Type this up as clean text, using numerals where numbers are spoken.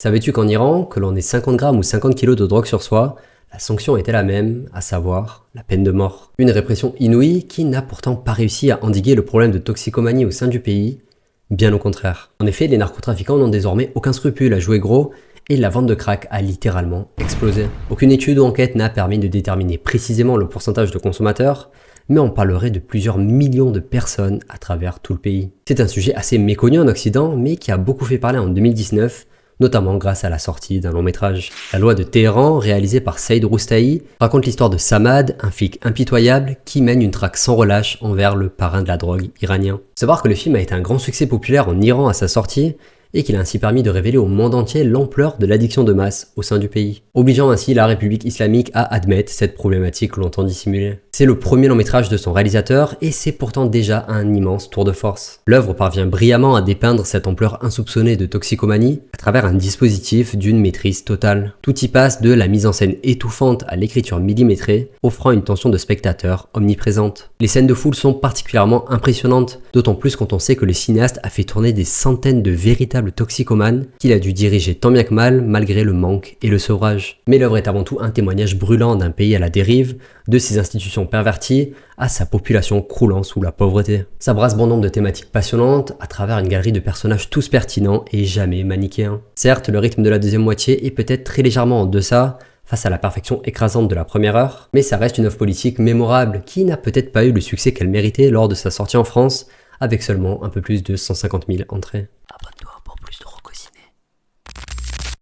Savais-tu qu'en Iran, que l'on ait 50 grammes ou 50 kilos de drogue sur soi, la sanction était la même, à savoir la peine de mort. Une répression inouïe qui n'a pourtant pas réussi à endiguer le problème de toxicomanie au sein du pays, bien au contraire. En effet, les narcotrafiquants n'ont désormais aucun scrupule à jouer gros et la vente de crack a littéralement explosé. Aucune étude ou enquête n'a permis de déterminer précisément le pourcentage de consommateurs, mais on parlerait de plusieurs millions de personnes à travers tout le pays. C'est un sujet assez méconnu en Occident, mais qui a beaucoup fait parler en 2019, notamment grâce à la sortie d'un long métrage. La loi de Téhéran, réalisée par Saïd Roustahi, raconte l'histoire de Samad, un flic impitoyable qui mène une traque sans relâche envers le parrain de la drogue iranien. Savoir que le film a été un grand succès populaire en Iran à sa sortie, et qu'il a ainsi permis de révéler au monde entier l'ampleur de l'addiction de masse au sein du pays, obligeant ainsi la République islamique à admettre cette problématique longtemps dissimulée. C'est le premier long métrage de son réalisateur et c'est pourtant déjà un immense tour de force. L'œuvre parvient brillamment à dépeindre cette ampleur insoupçonnée de toxicomanie à travers un dispositif d'une maîtrise totale. Tout y passe de la mise en scène étouffante à l'écriture millimétrée, offrant une tension de spectateur omniprésente. Les scènes de foule sont particulièrement impressionnantes, d'autant plus quand on sait que le cinéaste a fait tourner des centaines de véritables toxicomane qu'il a dû diriger tant bien que mal malgré le manque et le sevrage. Mais l'œuvre est avant tout un témoignage brûlant d'un pays à la dérive, de ses institutions perverties à sa population croulant sous la pauvreté. Ça brasse bon nombre de thématiques passionnantes à travers une galerie de personnages tous pertinents et jamais manichéens. Certes, le rythme de la deuxième moitié est peut-être très légèrement en deçà face à la perfection écrasante de la première heure, mais ça reste une œuvre politique mémorable qui n'a peut-être pas eu le succès qu'elle méritait lors de sa sortie en France avec seulement un peu plus de 150 000 entrées. Abonne-toi.